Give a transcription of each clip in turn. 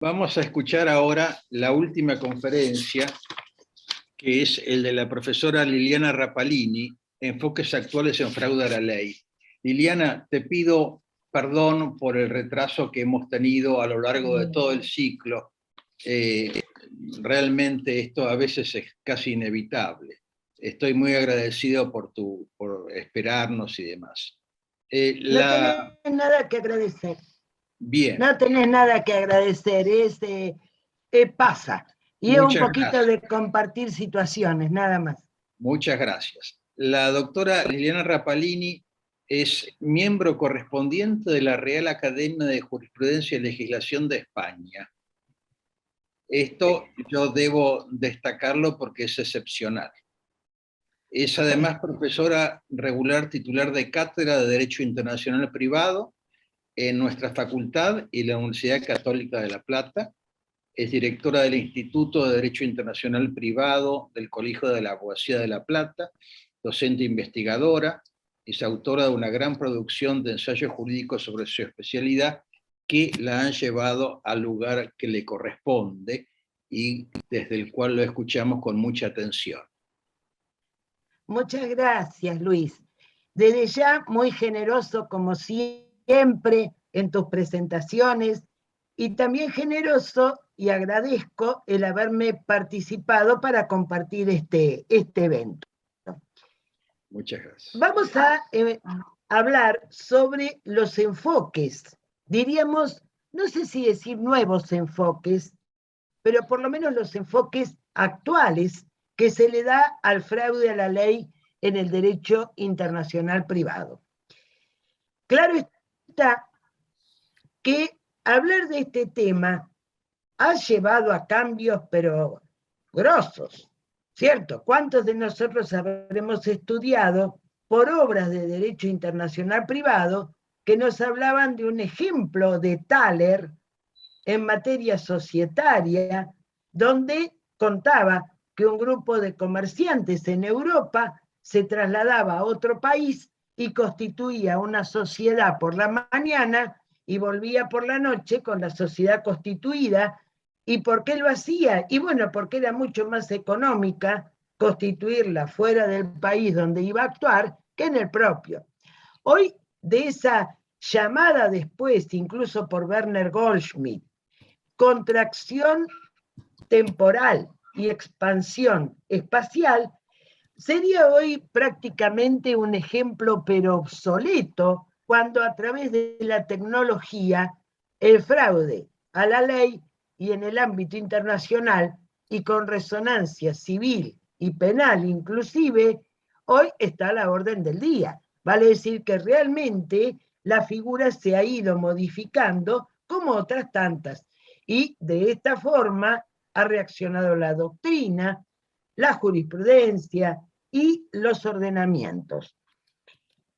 Vamos a escuchar ahora la última conferencia, que es el de la profesora Liliana Rapalini, Enfoques actuales en fraude a la ley. Liliana, te pido perdón por el retraso que hemos tenido a lo largo de todo el ciclo. Realmente esto a veces es casi inevitable. Estoy muy agradecido por esperarnos y demás. No tenés nada que agradecer. Bien. No tenés nada que agradecer, pasa. Y es un poquito de compartir situaciones, nada más. Muchas gracias. La doctora Liliana Rapalini es miembro correspondiente de la Real Academia de Jurisprudencia y Legislación de España. Esto yo debo destacarlo porque es excepcional. Es además profesora regular titular de Cátedra de Derecho Internacional Privado en nuestra facultad y la Universidad Católica de La Plata. Es directora del Instituto de Derecho Internacional Privado del Colegio de la Abogacía de La Plata, docente investigadora, es autora de una gran producción de ensayos jurídicos sobre su especialidad que la han llevado al lugar que le corresponde y desde el cual lo escuchamos con mucha atención. Muchas gracias, Luis. Desde ya, muy generoso como siempre en tus presentaciones y también generoso y agradezco el haberme participado para compartir este evento. Muchas gracias. Vamos a hablar sobre los enfoques, diríamos, no sé si decir nuevos enfoques, pero por lo menos los enfoques actuales que se le da al fraude a la ley en el derecho internacional privado. Claro está que hablar de este tema ha llevado a cambios, pero grosos, ¿cierto? ¿Cuántos de nosotros habremos estudiado por obras de derecho internacional privado que nos hablaban de un ejemplo de Thaler en materia societaria, donde contaba que un grupo de comerciantes en Europa se trasladaba a otro país y constituía una sociedad por la mañana y volvía por la noche con la sociedad constituida. ¿Y por qué lo hacía? Y bueno, porque era mucho más económica constituirla fuera del país donde iba a actuar que en el propio. Hoy, de esa llamada después, incluso por Werner Goldschmidt, contracción temporal y expansión espacial, sería hoy prácticamente un ejemplo pero obsoleto cuando a través de la tecnología el fraude a la ley y en el ámbito internacional y con resonancia civil y penal inclusive, hoy está a la orden del día. Vale decir que realmente la figura se ha ido modificando como otras tantas y de esta forma ha reaccionado la doctrina, la jurisprudencia y los ordenamientos.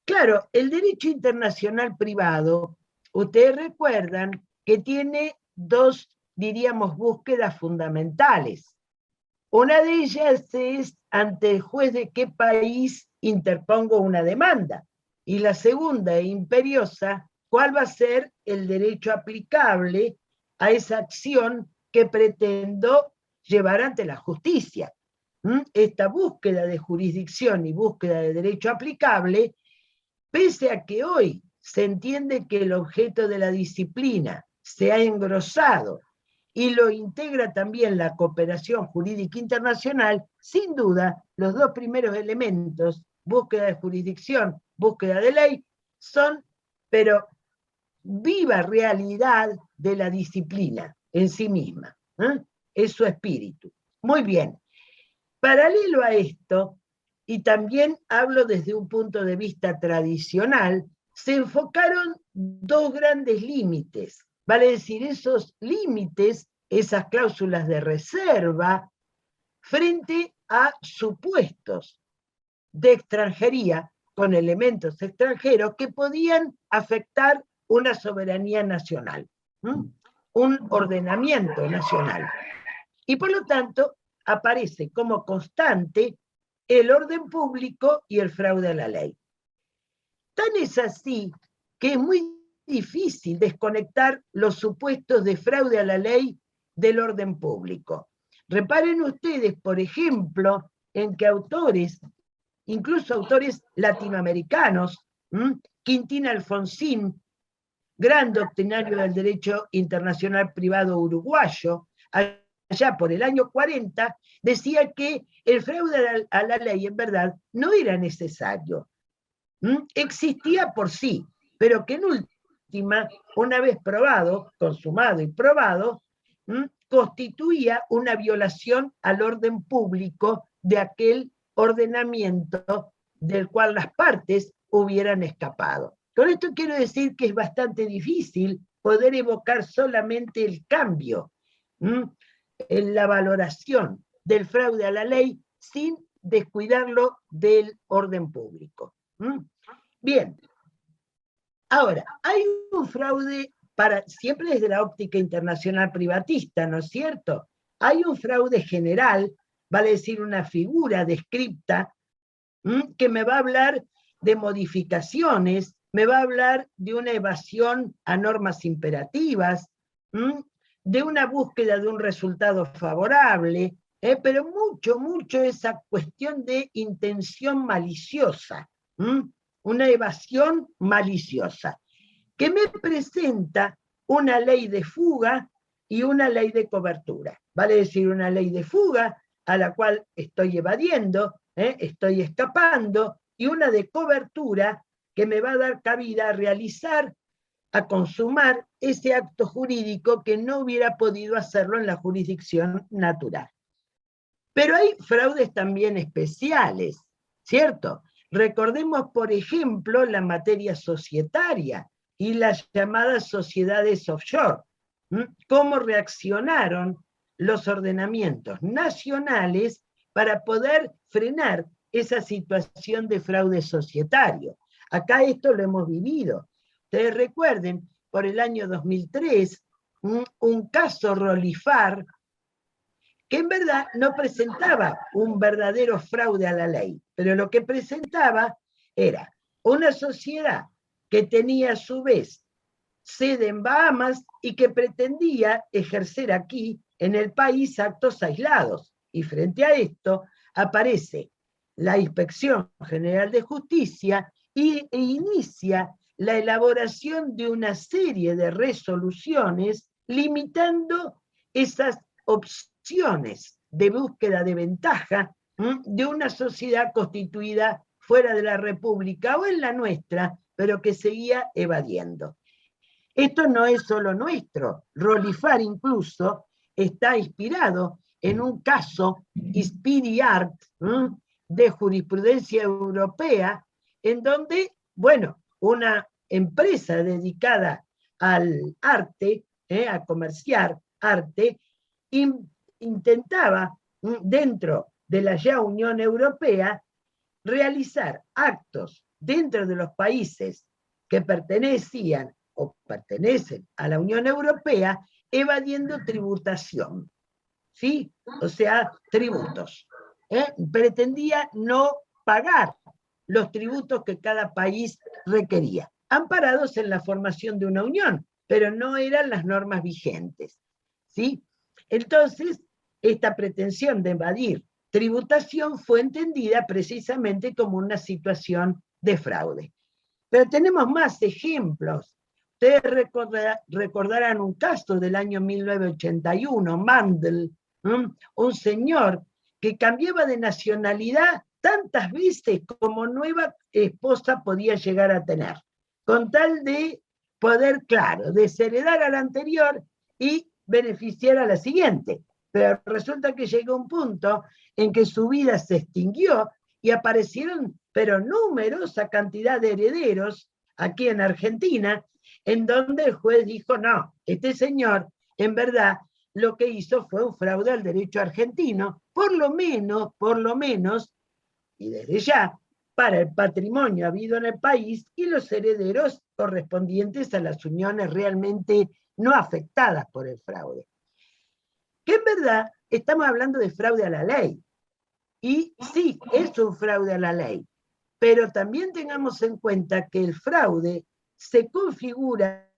Claro, el derecho internacional privado, ustedes recuerdan que tiene dos, diríamos, búsquedas fundamentales. Una de ellas es ante el juez de qué país interpongo una demanda. Y la segunda e imperiosa, ¿cuál va a ser el derecho aplicable a esa acción que pretendo llevar ante la justicia? Esta búsqueda de jurisdicción y búsqueda de derecho aplicable, pese a que hoy se entiende que el objeto de la disciplina se ha engrosado y lo integra también la cooperación jurídica internacional, sin duda, los dos primeros elementos, búsqueda de jurisdicción, búsqueda de ley, son, pero viva realidad de la disciplina en sí misma. Es su espíritu. Muy bien. Paralelo a esto, y también hablo desde un punto de vista tradicional, se enfocaron dos grandes límites. Vale decir, esos límites, esas cláusulas de reserva, frente a supuestos de extranjería con elementos extranjeros que podían afectar una soberanía nacional, un ordenamiento nacional. Y por lo tanto, aparece como constante el orden público y el fraude a la ley. Tan es así que es muy difícil desconectar los supuestos de fraude a la ley del orden público. Reparen ustedes, por ejemplo, en que autores, incluso autores latinoamericanos, Quintín Alfonsín, gran doctrinario del derecho internacional privado uruguayo, allá por el año 40, decía que el fraude a la ley en verdad no era necesario. Existía por sí, pero que en última, una vez probado, consumado y probado, constituía una violación al orden público de aquel ordenamiento del cual las partes hubieran escapado. Con esto quiero decir que es bastante difícil poder evocar solamente el cambio en la valoración del fraude a la ley sin descuidarlo del orden público. Bien, ahora, hay un fraude siempre desde la óptica internacional privatista, ¿no es cierto? Hay un fraude general, vale decir una figura descripta, que me va a hablar de modificaciones, me va a hablar de una evasión a normas imperativas, de una búsqueda de un resultado favorable, pero mucho esa cuestión de intención maliciosa, una evasión maliciosa, que me presenta una ley de fuga y una ley de cobertura. Vale decir, una ley de fuga a la cual estoy evadiendo, estoy escapando, y una de cobertura que me va a dar cabida a realizar, a consumar ese acto jurídico que no hubiera podido hacerlo en la jurisdicción natural. Pero hay fraudes también especiales, ¿cierto? Recordemos, por ejemplo, la materia societaria y las llamadas sociedades offshore. ¿Cómo reaccionaron los ordenamientos nacionales para poder frenar esa situación de fraude societario? Acá esto lo hemos vivido. Ustedes recuerden, por el año 2003, un caso Rolifar, que en verdad no presentaba un verdadero fraude a la ley, pero lo que presentaba era una sociedad que tenía a su vez sede en Bahamas y que pretendía ejercer aquí en el país actos aislados. Y frente a esto aparece la Inspección General de Justicia e inicia la elaboración de una serie de resoluciones limitando esas opciones de búsqueda de ventaja de una sociedad constituida fuera de la República o en la nuestra, pero que seguía evadiendo. Esto no es solo nuestro. Rolifar incluso está inspirado en un caso Speedy Art de jurisprudencia europea, en donde, bueno, una empresa dedicada al arte, a comerciar arte, intentaba, dentro de la ya Unión Europea, realizar actos dentro de los países que pertenecían o pertenecen a la Unión Europea, evadiendo tributación, ¿sí? O sea, tributos. Pretendía no pagar los tributos que cada país requería, amparados en la formación de una unión, pero no eran las normas vigentes, ¿sí? Entonces, esta pretensión de evadir tributación fue entendida precisamente como una situación de fraude. Pero tenemos más ejemplos. Ustedes recordarán un caso del año 1981, Mandel, un señor que cambiaba de nacionalidad tantas veces como nueva esposa podía llegar a tener, con tal de poder, claro, desheredar a la anterior y beneficiar a la siguiente. Pero resulta que llegó un punto en que su vida se extinguió y aparecieron, pero numerosa cantidad de herederos aquí en Argentina, en donde el juez dijo, no, este señor, en verdad, lo que hizo fue un fraude al derecho argentino, por lo menos, y desde ya, para el patrimonio habido en el país y los herederos correspondientes a las uniones realmente no afectadas por el fraude. Que en verdad estamos hablando de fraude a la ley. Y sí, es un fraude a la ley, pero también tengamos en cuenta que el fraude se configura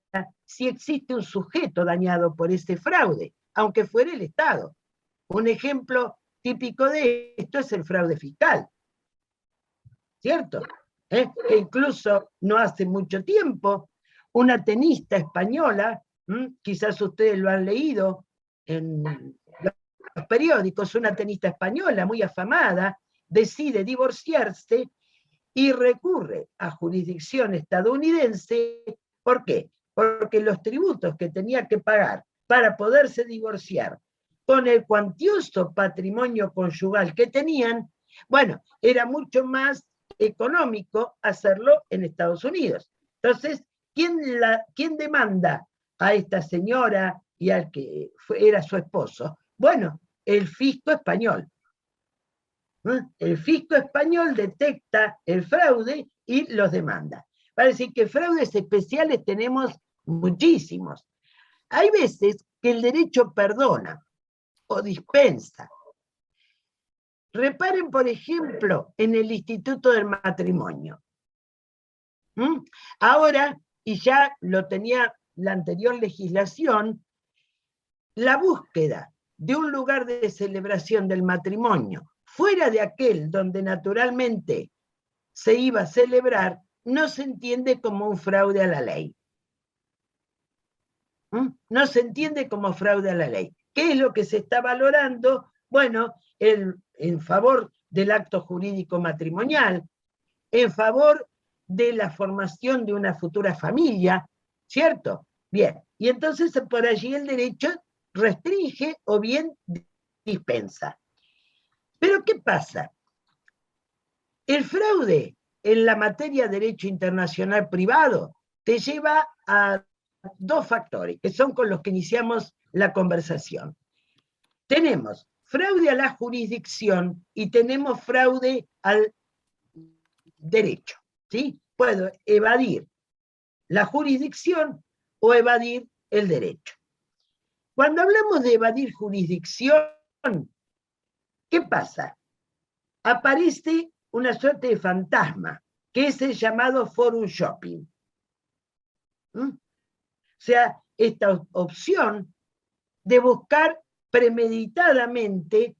si existe un sujeto dañado por ese fraude, aunque fuera el Estado. Un ejemplo típico de esto es el fraude fiscal, ¿cierto? Que incluso no hace mucho tiempo, una tenista española, quizás ustedes lo han leído en los periódicos, una tenista española muy afamada, decide divorciarse y recurre a jurisdicción estadounidense. ¿Por qué? Porque los tributos que tenía que pagar para poderse divorciar con el cuantioso patrimonio conyugal que tenían, bueno, era mucho más económico hacerlo en Estados Unidos. Entonces, ¿quién demanda a esta señora y al que era su esposo? Bueno, el fisco español. El fisco español detecta el fraude y los demanda. Para decir que fraudes especiales tenemos muchísimos. Hay veces que el derecho perdona o dispensa. Reparen, por ejemplo, en el Instituto del Matrimonio. Ahora, y ya lo tenía la anterior legislación, la búsqueda de un lugar de celebración del matrimonio fuera de aquel donde naturalmente se iba a celebrar, no se entiende como un fraude a la ley. No se entiende como fraude a la ley. ¿Qué es lo que se está valorando? Bueno, en favor del acto jurídico matrimonial, en favor de la formación de una futura familia, ¿cierto? Bien, y entonces por allí el derecho restringe o bien dispensa. Pero ¿qué pasa? El fraude en la materia de derecho internacional privado te lleva a dos factores, que son con los que iniciamos la conversación. Tenemos fraude a la jurisdicción y tenemos fraude al derecho, ¿sí? Puedo evadir la jurisdicción o evadir el derecho. Cuando hablamos de evadir jurisdicción, ¿qué pasa? Aparece una suerte de fantasma, que es el llamado forum shopping. O sea, esta opción de buscar premeditadamente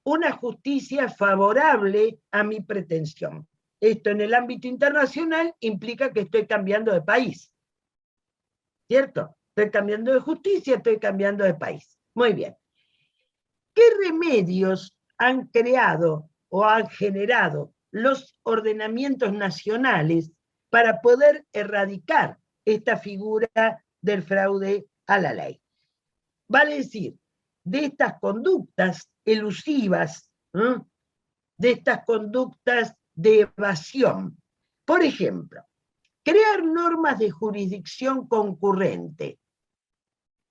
una justicia favorable a mi pretensión. Esto en el ámbito internacional implica que estoy cambiando de país, ¿cierto? Estoy cambiando de justicia, estoy cambiando de país. Muy bien. ¿Qué remedios han creado o han generado los ordenamientos nacionales para poder erradicar esta figura del fraude a la ley? Vale decir, de estas conductas elusivas, de estas conductas de evasión. Por ejemplo, crear normas de jurisdicción concurrente.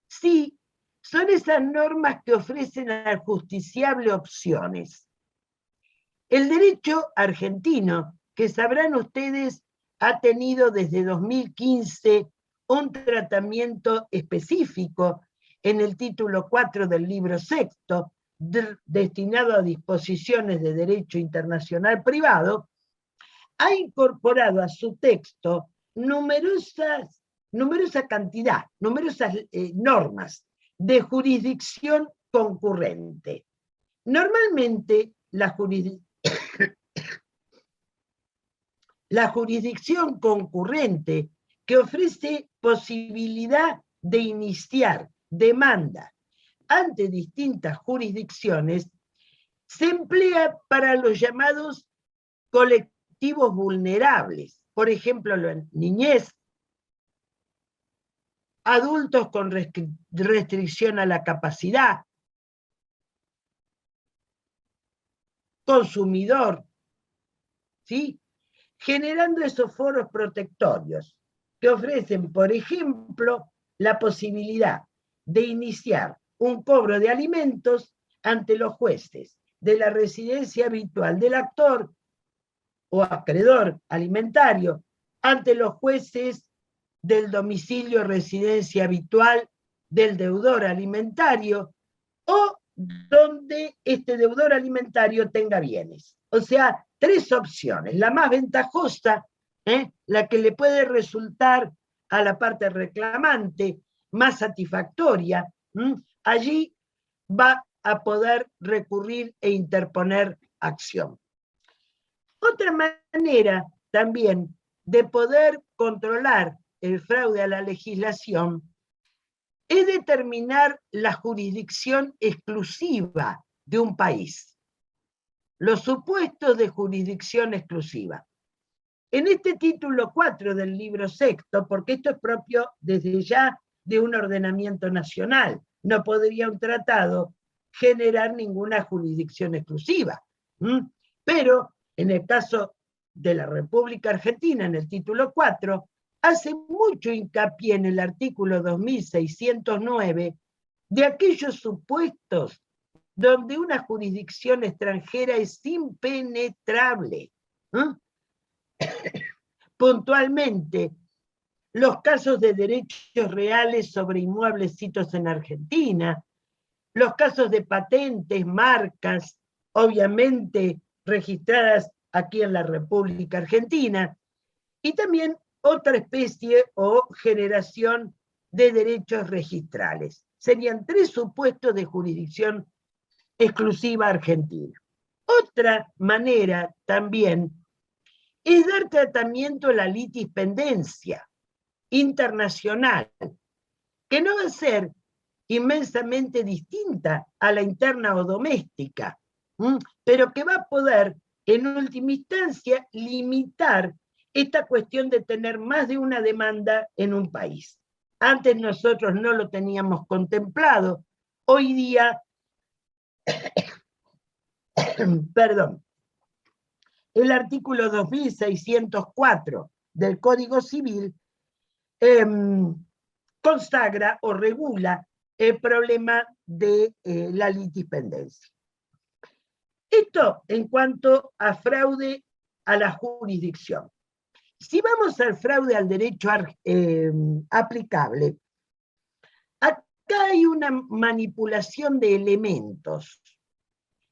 Sí, son esas normas que ofrecen al justiciable opciones. El derecho argentino, que sabrán ustedes, ha tenido desde 2015 un tratamiento específico en el título 4 del libro sexto, destinado a disposiciones de derecho internacional privado, ha incorporado a su texto numerosas normas de jurisdicción concurrente. Normalmente la jurisdicción concurrente, que ofrece posibilidad de iniciar demanda ante distintas jurisdicciones, se emplea para los llamados colectivos vulnerables, por ejemplo, la niñez, adultos con restricción a la capacidad, consumidor, ¿sí? Generando esos foros protectorios que ofrecen, por ejemplo, la posibilidad de iniciar un cobro de alimentos ante los jueces de la residencia habitual del actor o acreedor alimentario, ante los jueces del domicilio residencia habitual del deudor alimentario, o donde este deudor alimentario tenga bienes. O sea, tres opciones. La más ventajosa, la que le puede resultar a la parte reclamante, más satisfactoria, allí va a poder recurrir e interponer acción. Otra manera también de poder controlar el fraude a la legislación es determinar la jurisdicción exclusiva de un país, los supuestos de jurisdicción exclusiva. En este título 4 del libro sexto, porque esto es propio desde ya de un ordenamiento nacional, no podría un tratado generar ninguna jurisdicción exclusiva. Pero en el caso de la República Argentina, en el título 4, hace mucho hincapié en el artículo 2609 de aquellos supuestos donde una jurisdicción extranjera es impenetrable. Puntualmente, los casos de derechos reales sobre inmuebles sitios en Argentina, los casos de patentes, marcas, obviamente registradas aquí en la República Argentina, y también otra especie o generación de derechos registrales. Serían 3 supuestos de jurisdicción exclusiva argentina. Otra manera también es dar tratamiento a la litispendencia internacional, que no va a ser inmensamente distinta a la interna o doméstica, pero que va a poder, en última instancia, limitar esta cuestión de tener más de una demanda en un país. Antes nosotros no lo teníamos contemplado, hoy día, perdón, el artículo 2604 del Código Civil consagra o regula el problema de la litispendencia. Esto en cuanto a fraude a la jurisdicción. Si vamos al fraude al derecho aplicable, acá hay una manipulación de elementos.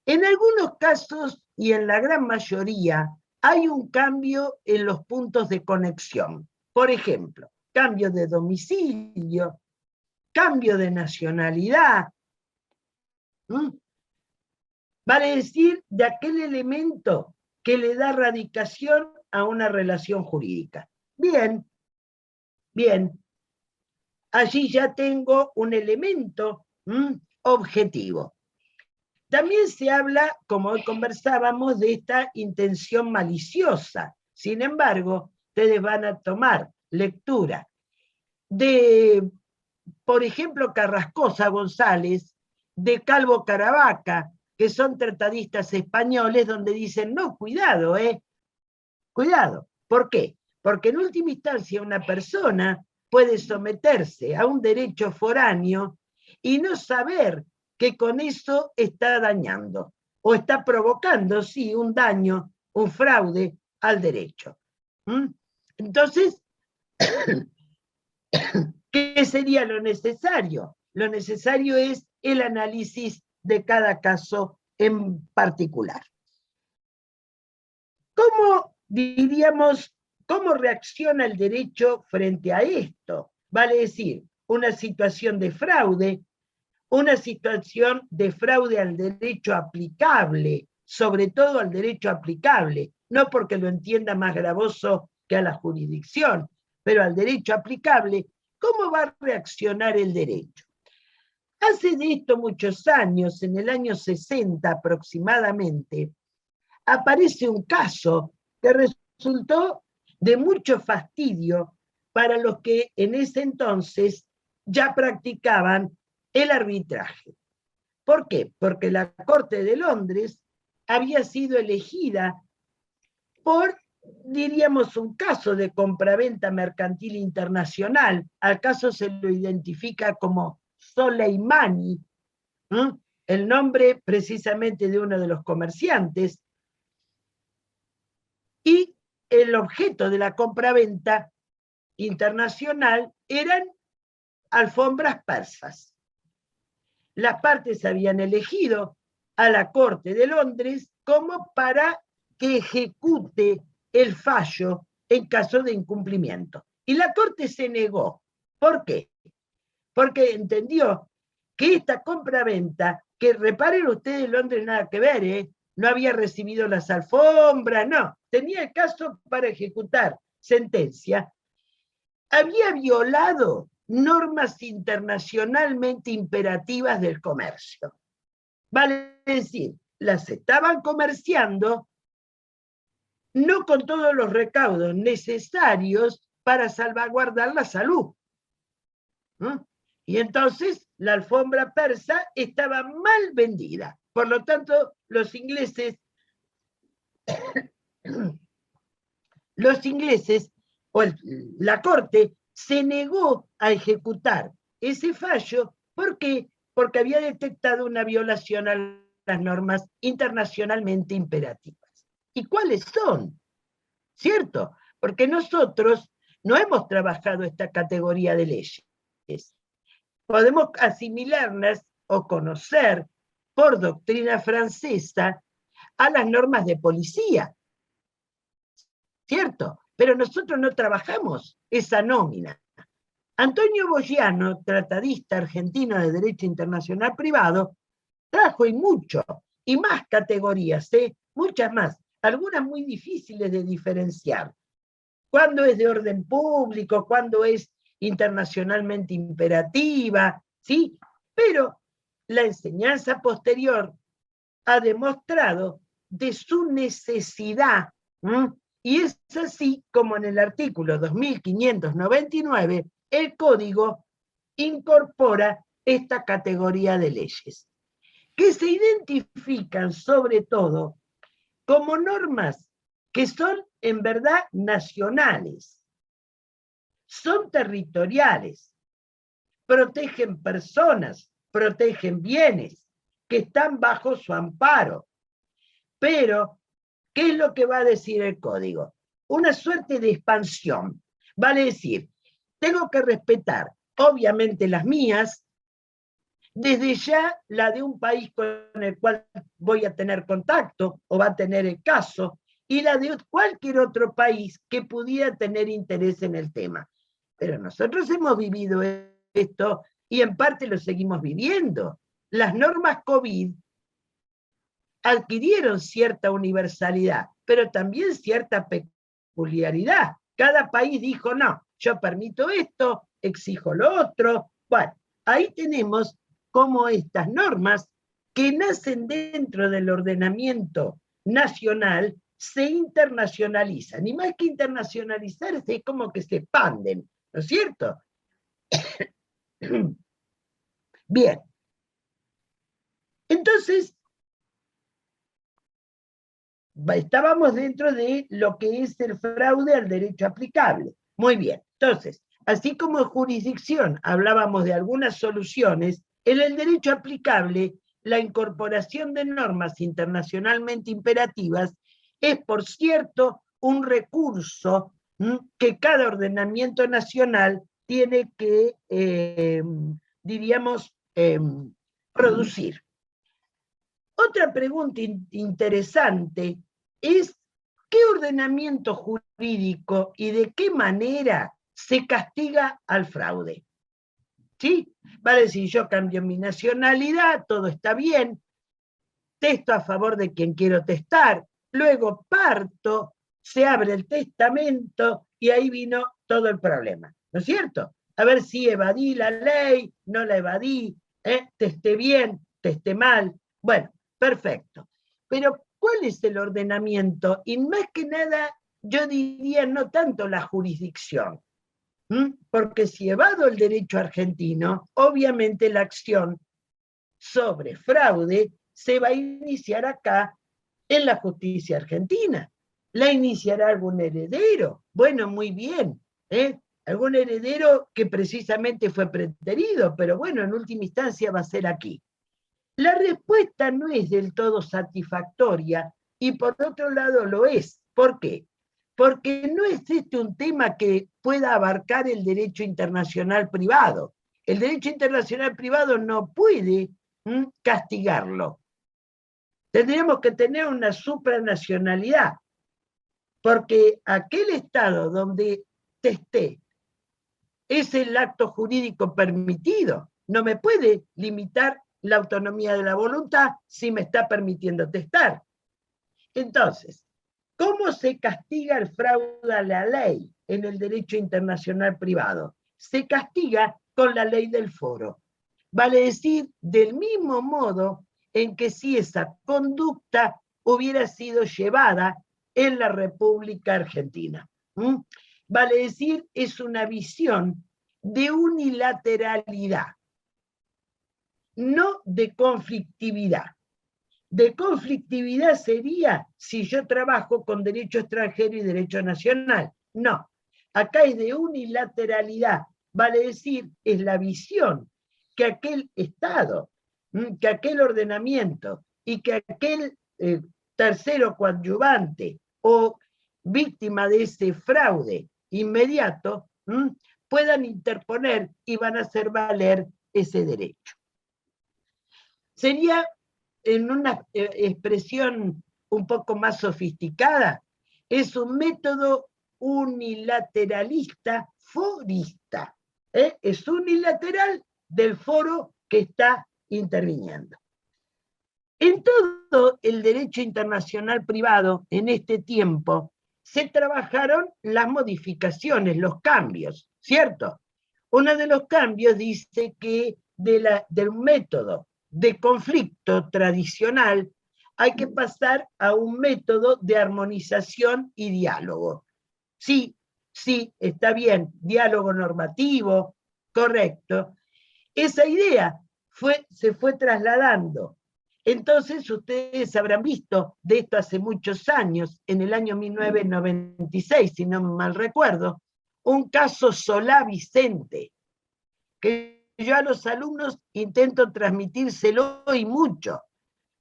En algunos casos, y en la gran mayoría, hay un cambio en los puntos de conexión. Por ejemplo, cambio de domicilio, cambio de nacionalidad. Vale decir, de aquel elemento que le da radicación a una relación jurídica. Bien, bien. Allí ya tengo un elemento objetivo. También se habla, como hoy conversábamos, de esta intención maliciosa. Sin embargo, ustedes van a tomar lectura de, por ejemplo, Carrascosa González, de Calvo Caravaca, que son tratadistas españoles, donde dicen, no, cuidado, cuidado. ¿Por qué? Porque en última instancia una persona puede someterse a un derecho foráneo y no saber que con eso está dañando, o está provocando, sí, un daño, un fraude al derecho. Entonces, ¿qué sería lo necesario? Lo necesario es el análisis de cada caso en particular. ¿Cómo diríamos, cómo reacciona el derecho frente a esto? Vale decir, una situación de fraude, una situación de fraude al derecho aplicable, sobre todo al derecho aplicable, no porque lo entienda más gravoso que a la jurisdicción, pero al derecho aplicable, ¿cómo va a reaccionar el derecho? Hace de esto muchos años, en el año 60 aproximadamente, aparece un caso que resultó de mucho fastidio para los que en ese entonces ya practicaban el arbitraje. ¿Por qué? Porque la Corte de Londres había sido elegida por, diríamos, un caso de compraventa mercantil internacional. Al caso se lo identifica como Soleimani, el nombre precisamente de uno de los comerciantes, y el objeto de la compraventa internacional eran alfombras persas. Las partes habían elegido a la Corte de Londres como para que ejecute el fallo en caso de incumplimiento. Y la Corte se negó. ¿Por qué? Porque entendió que esta compra-venta, que reparen ustedes, Londres nada que ver, ¿eh? No había recibido las alfombras, no, tenía el caso para ejecutar sentencia, había violado normas internacionalmente imperativas del comercio. Vale decir, las estaban comerciando no con todos los recaudos necesarios para salvaguardar la salud. ¿No? Y entonces la alfombra persa estaba mal vendida. Por lo tanto, los ingleses o la Corte se negó a ejecutar ese fallo. ¿Por qué? Porque había detectado una violación a las normas internacionalmente imperativas. ¿Y cuáles son? ¿Cierto? Porque nosotros no hemos trabajado esta categoría de leyes. Podemos asimilarlas o conocer por doctrina francesa a las normas de policía, ¿cierto? Pero nosotros no trabajamos esa nómina. Antonio Bogiano, tratadista argentino de Derecho Internacional Privado, trajo y mucho, y más categorías, muchas más, algunas muy difíciles de diferenciar. ¿Cuándo es de orden público? ¿Cuándo es internacionalmente imperativa? ¿Sí? Pero la enseñanza posterior ha demostrado de su necesidad, y es así como en el artículo 2599 el Código incorpora esta categoría de leyes, que se identifican sobre todo como normas que son en verdad nacionales, son territoriales, protegen personas, protegen bienes que están bajo su amparo. Pero, ¿qué es lo que va a decir el Código? Una suerte de expansión. Vale decir, tengo que respetar, obviamente, las mías, desde ya la de un país con el cual voy a tener contacto o va a tener el caso, y la de cualquier otro país que pudiera tener interés en el tema. Pero nosotros hemos vivido esto y en parte lo seguimos viviendo. Las normas COVID adquirieron cierta universalidad, pero también cierta peculiaridad. Cada país dijo, no, yo permito esto, exijo lo otro. Bueno, ahí tenemos cómo estas normas que nacen dentro del ordenamiento nacional se internacionalizan. Y más que internacionalizarse, es como que se expanden, ¿no es cierto? Bien. Entonces, estábamos dentro de lo que es el fraude al derecho aplicable. Muy bien. Entonces, así como en jurisdicción hablábamos de algunas soluciones, en el derecho aplicable, la incorporación de normas internacionalmente imperativas es, por cierto, un recurso que cada ordenamiento nacional tiene que, diríamos, producir. Otra pregunta interesante es ¿qué ordenamiento jurídico y de qué manera se castiga al fraude? ¿Sí? Vale decir, yo cambio mi nacionalidad, todo está bien, testo a favor de quien quiero testar, luego parto, se abre el testamento y ahí vino todo el problema, ¿no es cierto? A ver si evadí la ley, no la evadí, testé bien, testé mal, bueno, perfecto. Pero, ¿cuál es el ordenamiento? Y más que nada, yo diría no tanto la jurisdicción, porque si evado el derecho argentino, obviamente la acción sobre fraude se va a iniciar acá en la justicia argentina. ¿La iniciará algún heredero? Bueno, muy bien, algún heredero que precisamente fue preterido, pero bueno, en última instancia va a ser aquí. La respuesta no es del todo satisfactoria y por otro lado lo es. ¿Por qué? Porque no es este un tema que pueda abarcar el derecho internacional privado. El derecho internacional privado no puede castigarlo. Tendríamos que tener una supranacionalidad, porque aquel estado donde testé es el acto jurídico permitido. No me puede limitar la autonomía de la voluntad si me está permitiendo testar. Entonces, ¿cómo se castiga el fraude a la ley en el derecho internacional privado? Se castiga con la ley del foro. Vale decir, del mismo modo en que si esa conducta hubiera sido llevada en la República Argentina. Vale decir, es una visión de unilateralidad, no de conflictividad. De conflictividad sería si yo trabajo con derecho extranjero y derecho nacional. No, acá es de unilateralidad. Vale decir, es la visión que aquel Estado, que aquel ordenamiento y que aquel tercero coadyuvante o víctima de ese fraude inmediato puedan interponer y van a hacer valer ese derecho. Sería, en una expresión un poco más sofisticada, es un método unilateralista forista. Es unilateral del foro que está interviniendo. En todo el derecho internacional privado, en este tiempo, se trabajaron las modificaciones, los cambios, ¿cierto? Uno de los cambios dice que del método de conflicto tradicional hay que pasar a un método de armonización y diálogo. Sí, está bien, diálogo normativo, correcto. Esa idea se fue trasladando. Entonces ustedes habrán visto de esto hace muchos años, en el año 1996, si no mal recuerdo, un caso Solá Vicente, que yo a los alumnos intento transmitírselo y mucho,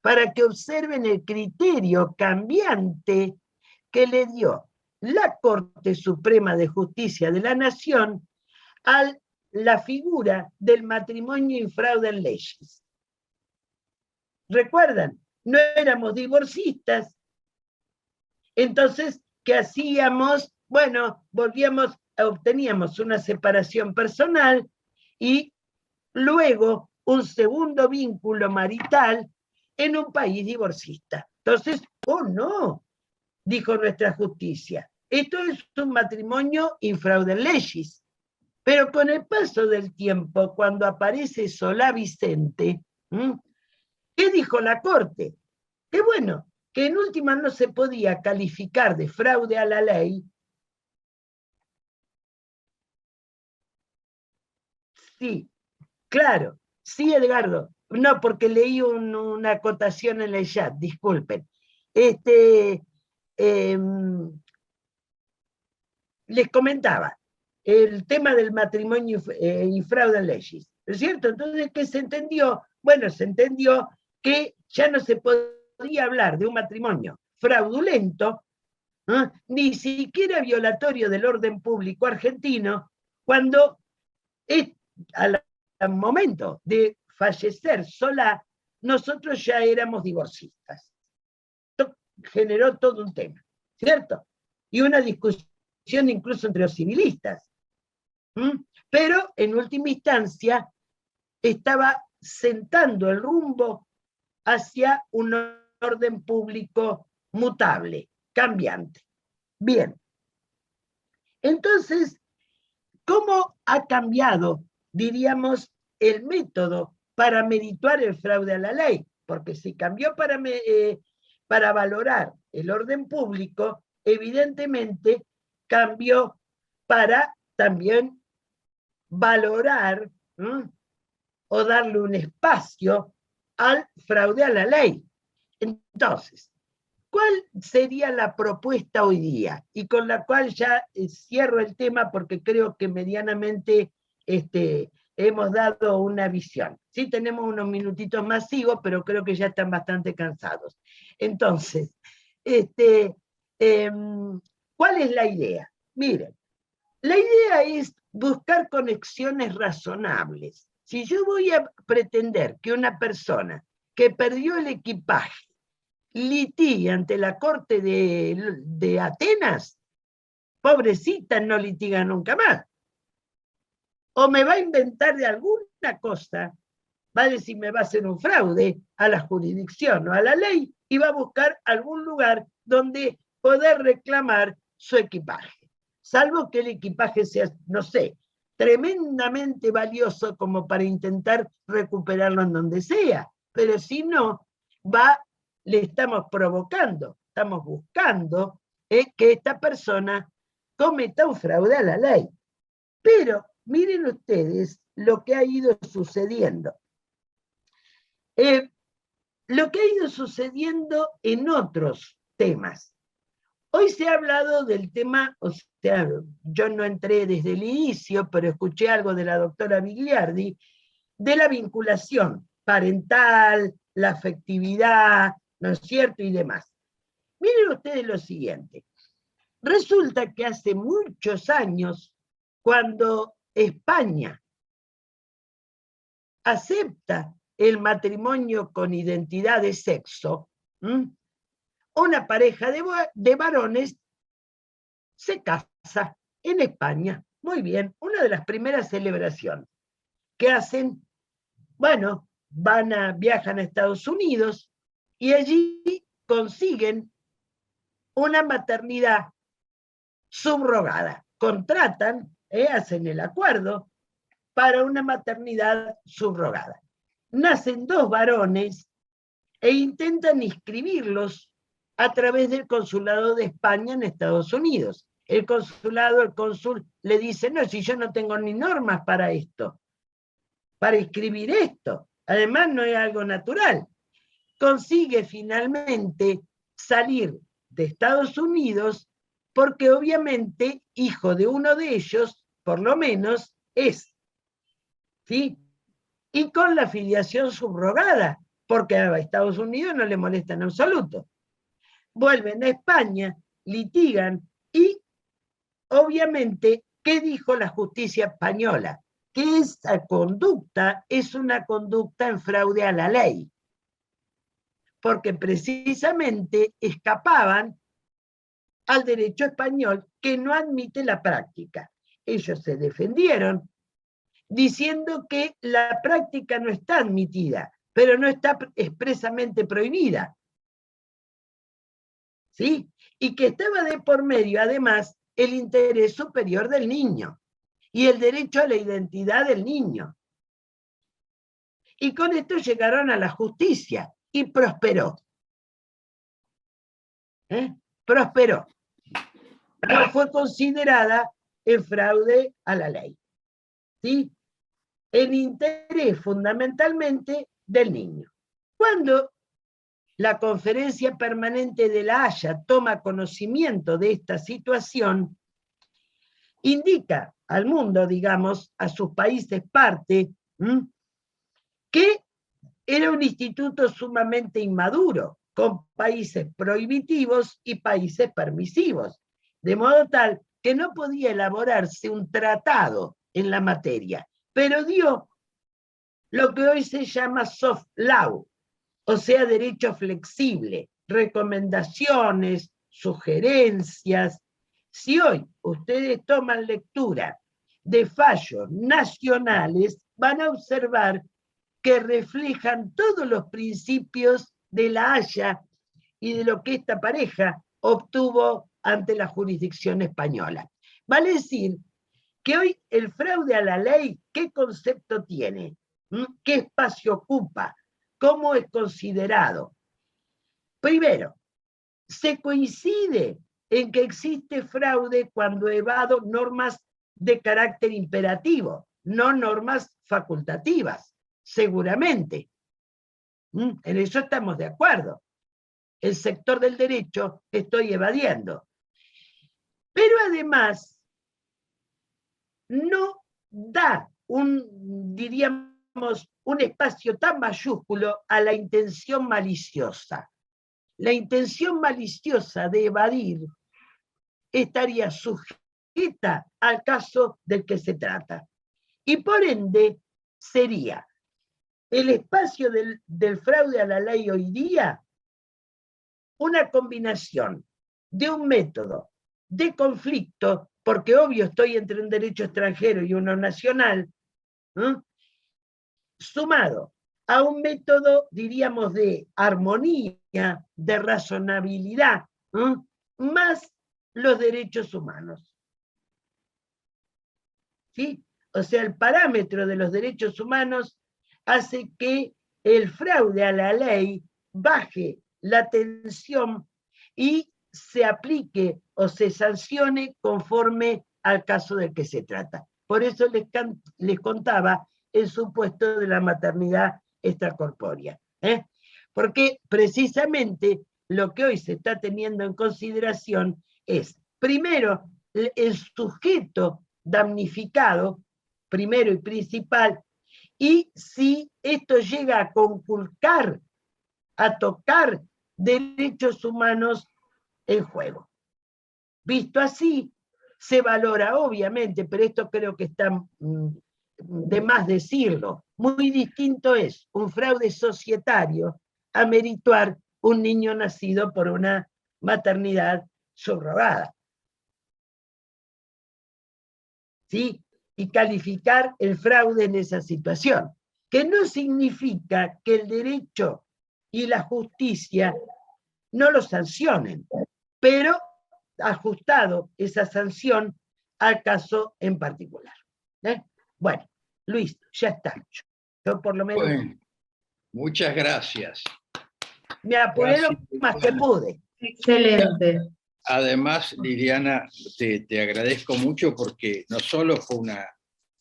para que observen el criterio cambiante que le dio la Corte Suprema de Justicia de la Nación a la figura del matrimonio infraude en leyes. ¿Recuerdan? No éramos divorcistas. Entonces, ¿qué hacíamos? Bueno, obteníamos una separación personal y luego un segundo vínculo marital en un país divorcista. Entonces, oh no, dijo nuestra justicia, esto es un matrimonio infraude legis. Pero con el paso del tiempo, cuando aparece Solá Vicente, ¿qué dijo la Corte? Que bueno, que en última no se podía calificar de fraude a la ley. Sí, claro, sí, Edgardo. No, porque leí una acotación en el chat, disculpen. Les comentaba, el tema del matrimonio y fraude en leyes, ¿no es cierto? Entonces, ¿qué se entendió? Bueno, se entendió que ya no se podía hablar de un matrimonio fraudulento, ni siquiera violatorio del orden público argentino, cuando al momento de fallecer Solá, nosotros ya éramos divorcistas. Esto generó todo un tema, ¿cierto? Y una discusión incluso entre los civilistas. Pero en última instancia estaba sentando el rumbo hacia un orden público mutable, cambiante. Bien. Entonces, ¿cómo ha cambiado, diríamos, el método para merituar el fraude a la ley? Porque si cambió para valorar el orden público, evidentemente cambió para también valorar o darle un espacio al fraude a la ley. Entonces, ¿cuál sería la propuesta hoy día? Y con la cual ya cierro el tema porque creo que medianamente hemos dado una visión. Sí, tenemos unos minutitos más, sigo, pero creo que ya están bastante cansados. Entonces, ¿cuál es la idea? Miren, la idea es buscar conexiones razonables. Si yo voy a pretender que una persona que perdió el equipaje litigue ante la corte de Atenas, pobrecita, no litiga nunca más. o me va a inventar de alguna cosa, va a decir me va a hacer un fraude a la jurisdicción o a la ley y va a buscar algún lugar donde poder reclamar su equipaje. Salvo que el equipaje sea, no sé, tremendamente valioso como para intentar recuperarlo en donde sea. Pero si no, le estamos provocando, estamos buscando que esta persona cometa un fraude a la ley. Pero miren ustedes lo que ha ido sucediendo. Lo que ha ido sucediendo en otros temas. Hoy se ha hablado del tema, o sea, yo no entré desde el inicio, pero escuché algo de la doctora Bigliardi, de la vinculación parental, la afectividad, ¿no es cierto? Y demás. Miren ustedes lo siguiente. Resulta que hace muchos años, cuando España acepta el matrimonio con identidad de sexo, una pareja de varones se casa en España. Muy bien, una de las primeras celebraciones que hacen, bueno, viajan a Estados Unidos y allí consiguen una maternidad subrogada. Contratan, hacen el acuerdo para una maternidad subrogada. Nacen 2 varones e intentan inscribirlos a través del consulado de España en Estados Unidos. El cónsul le dice, no, si yo no tengo ni normas para esto, para inscribir esto. Además no es algo natural. Consigue finalmente salir de Estados Unidos porque obviamente hijo de uno de ellos, por lo menos, es. ¿Sí? Y con la filiación subrogada, porque a Estados Unidos no le molesta en absoluto. Vuelven a España, litigan y, obviamente, ¿qué dijo la justicia española? Que esta conducta es una conducta en fraude a la ley, porque precisamente escapaban al derecho español que no admite la práctica. Ellos se defendieron diciendo que la práctica no está admitida, pero no está expresamente prohibida. ¿Sí? Y que estaba de por medio, además, el interés superior del niño y el derecho a la identidad del niño. Y con esto llegaron a la justicia y prosperó. Prosperó. No fue considerada en fraude a la ley. ¿Sí? El interés fundamentalmente del niño. Cuando la Conferencia Permanente de La Haya toma conocimiento de esta situación, indica al mundo, digamos, a sus países parte, que era un instituto sumamente inmaduro, con países prohibitivos y países permisivos, de modo tal que no podía elaborarse un tratado en la materia, pero dio lo que hoy se llama soft law, o sea, derecho flexible, recomendaciones, sugerencias. Si hoy ustedes toman lectura de fallos nacionales, van a observar que reflejan todos los principios de La Haya y de lo que esta pareja obtuvo ante la jurisdicción española. Vale decir que hoy el fraude a la ley, ¿qué concepto tiene? ¿Qué espacio ocupa? ¿Cómo es considerado? Primero, se coincide en que existe fraude cuando evado normas de carácter imperativo, no normas facultativas, seguramente. En eso estamos de acuerdo. El sector del derecho estoy evadiendo. Pero además, no da diríamos, un espacio tan mayúsculo a la intención maliciosa. La intención maliciosa de evadir estaría sujeta al caso del que se trata. Y por ende, sería el espacio del fraude a la ley hoy día una combinación de un método de conflicto, porque obvio estoy entre un derecho extranjero y uno nacional, sumado a un método, diríamos, de armonía, de razonabilidad, más los derechos humanos. ¿Sí? O sea, el parámetro de los derechos humanos hace que el fraude a la ley baje la tensión y se aplique o se sancione conforme al caso del que se trata. Por eso les contaba el supuesto de la maternidad extracorpórea. Porque precisamente lo que hoy se está teniendo en consideración es, primero, el sujeto damnificado, primero y principal, y si esto llega a conculcar, a tocar derechos humanos en juego. Visto así, se valora, obviamente, pero esto creo que está de más decirlo, muy distinto es un fraude societario a merituar un niño nacido por una maternidad subrogada. ¿Sí? Y calificar el fraude en esa situación, que no significa que el derecho y la justicia no lo sancionen, pero ajustado esa sanción al caso en particular. Bueno, Luis, ya está. Yo por lo menos... Bueno, muchas gracias. Me apuré lo más que pude. Excelente. Además, Liliana, te agradezco mucho porque no solo fue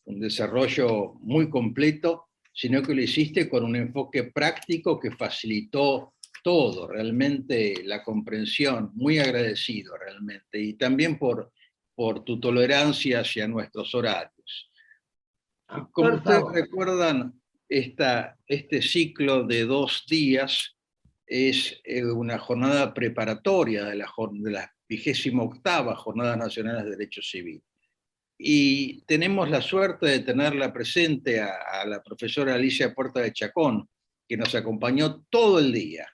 un desarrollo muy completo, sino que lo hiciste con un enfoque práctico que facilitó todo, realmente la comprensión, muy agradecido realmente, y también por tu tolerancia hacia nuestros horarios. Como ustedes recuerdan, este ciclo de 2 días es una jornada preparatoria de la 28ª Jornada Nacional de Derecho Civil. Y tenemos la suerte de tenerla presente a la profesora Alicia Puerta de Chacón, que nos acompañó todo el día.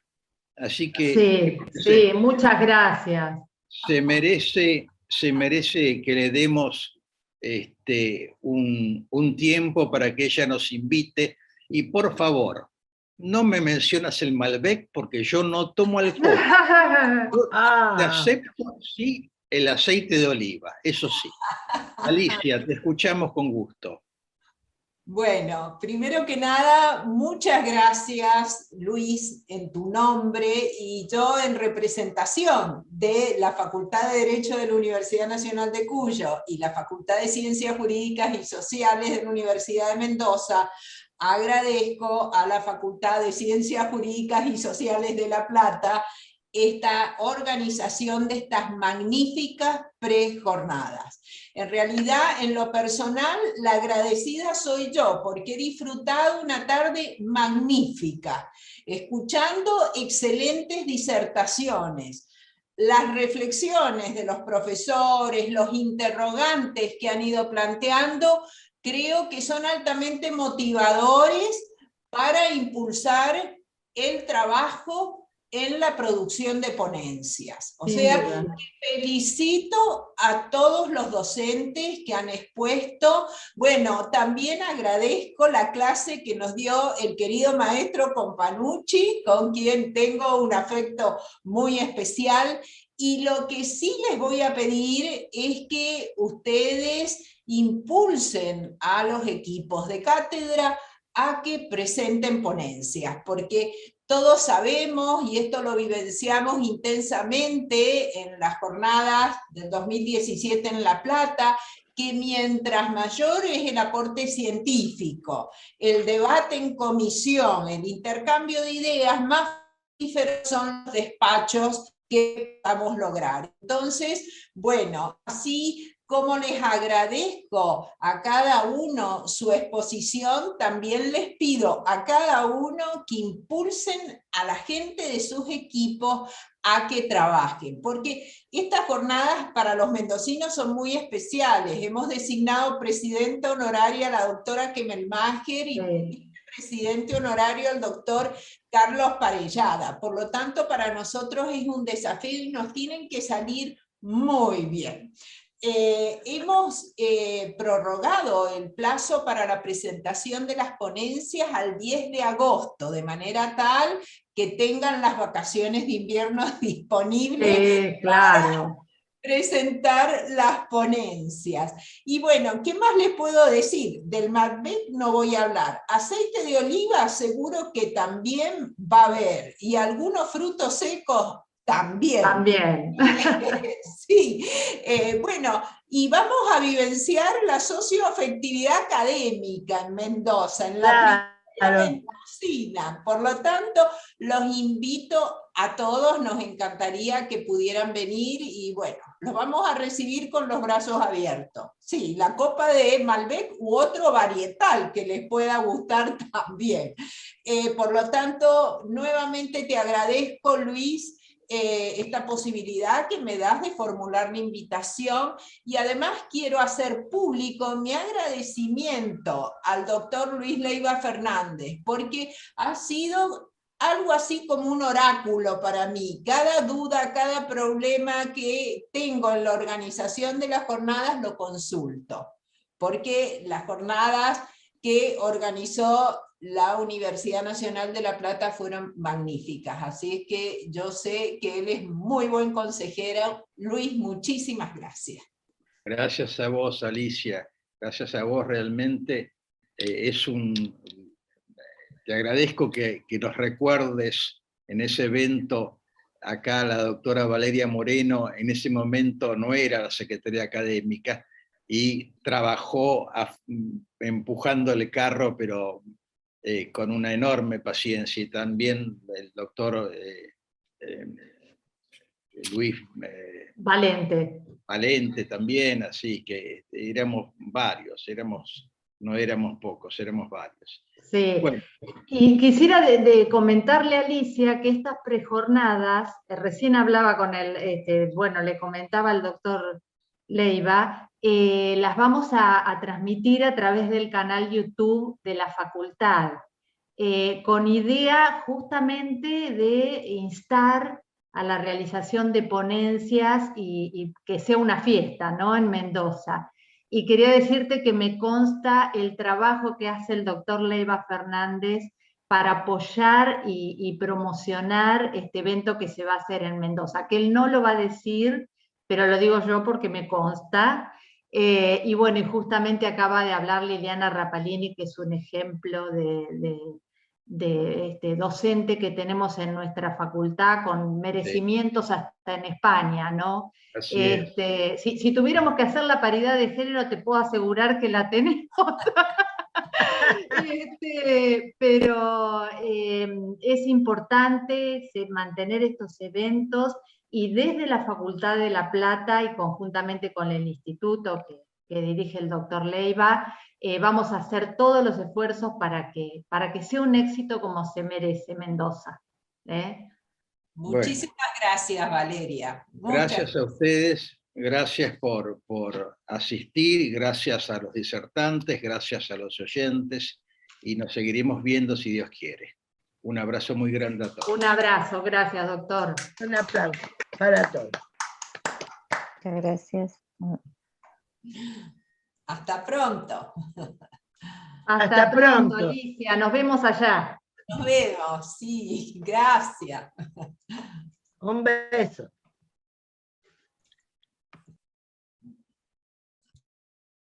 Así que sí, muchas gracias. Se merece que le demos un tiempo para que ella nos invite. Y por favor, no me mencionas el Malbec porque yo no tomo alcohol. Te acepto, sí, el aceite de oliva, eso sí. Alicia, te escuchamos con gusto. Bueno, primero que nada, muchas gracias, Luis, en tu nombre y yo en representación de la Facultad de Derecho de la Universidad Nacional de Cuyo y la Facultad de Ciencias Jurídicas y Sociales de la Universidad de Mendoza. Agradezco a la Facultad de Ciencias Jurídicas y Sociales de La Plata esta organización de estas magníficas prejornadas. En realidad, en lo personal, la agradecida soy yo, porque he disfrutado una tarde magnífica, escuchando excelentes disertaciones, las reflexiones de los profesores, los interrogantes que han ido planteando, creo que son altamente motivadores para impulsar el trabajo en la producción de ponencias. O sea, felicito a todos los docentes que han expuesto. Bueno, también agradezco la clase que nos dio el querido maestro Companucci, con quien tengo un afecto muy especial. Y lo que sí les voy a pedir es que ustedes impulsen a los equipos de cátedra a que presenten ponencias, porque todos sabemos, y esto lo vivenciamos intensamente en las jornadas del 2017 en La Plata, que mientras mayor es el aporte científico, el debate en comisión, el intercambio de ideas, más fructíferos son los despachos que vamos a lograr. Entonces, bueno, así como les agradezco a cada uno su exposición, también les pido a cada uno que impulsen a la gente de sus equipos a que trabajen, porque estas jornadas para los mendocinos son muy especiales. Hemos designado presidenta honoraria a la doctora Kemelmacher y presidente honorario al doctor Carlos Parellada. Por lo tanto, para nosotros es un desafío y nos tienen que salir muy bien. hemos prorrogado el plazo para la presentación de las ponencias al 10 de agosto, de manera tal que tengan las vacaciones de invierno disponibles. Sí, claro. Presentar las ponencias. Y bueno, ¿qué más les puedo decir? Del Malbec no voy a hablar. Aceite de oliva seguro que también va a haber, y algunos frutos secos también. También. Sí, bueno, y vamos a vivenciar la socioafectividad académica en Mendoza, en la mendocina. Por lo tanto, los invito a todos, nos encantaría que pudieran venir y bueno, los vamos a recibir con los brazos abiertos. Sí, la copa de Malbec u otro varietal que les pueda gustar también. Por lo tanto, nuevamente te agradezco, Luis, esta posibilidad que me das de formular la invitación, y además quiero hacer público mi agradecimiento al doctor Luis Leiva Fernández, porque ha sido algo así como un oráculo para mí. Cada duda, cada problema que tengo en la organización de las jornadas lo consulto, porque las jornadas que organizó la Universidad Nacional de La Plata fueron magníficas, así es que yo sé que él es muy buen consejero. Luis, muchísimas gracias. Gracias a vos, Alicia, gracias a vos realmente. Te agradezco que nos recuerdes en ese evento. Acá la doctora Valeria Moreno en ese momento no era la secretaria académica y trabajó empujando el carro, pero con una enorme paciencia, y también el doctor Luis Valente también, así que éramos varios, no éramos pocos, éramos varios. Sí, bueno. Y quisiera comentarle a Alicia que estas prejornadas, recién hablaba con le comentaba al doctor Leiva, las vamos a transmitir a través del canal YouTube de la facultad, con idea justamente de instar a la realización de ponencias y que sea una fiesta, ¿no?, en Mendoza. Y quería decirte que me consta el trabajo que hace el doctor Leiva Fernández para apoyar y promocionar este evento que se va a hacer en Mendoza, que él no lo va a decir, pero lo digo yo porque me consta. Y bueno, y justamente acaba de hablar Liliana Rapalini, que es un ejemplo de docente que tenemos en nuestra facultad, con merecimientos hasta en España, ¿no? Si tuviéramos que hacer la paridad de género, te puedo asegurar que la tenemos. Pero es importante mantener estos eventos, y desde la Facultad de La Plata y conjuntamente con el instituto que dirige el doctor Leiva, vamos a hacer todos los esfuerzos para que sea un éxito como se merece Mendoza. Muchísimas gracias, Valeria. Gracias a ustedes, gracias por asistir, gracias a los disertantes, gracias a los oyentes, y nos seguiremos viendo si Dios quiere. Un abrazo muy grande a todos. Un abrazo, gracias, doctor. Un aplauso para todos. Muchas gracias. Hasta pronto. Hasta pronto, Alicia. Nos vemos allá. Nos vemos, sí, gracias. Un beso.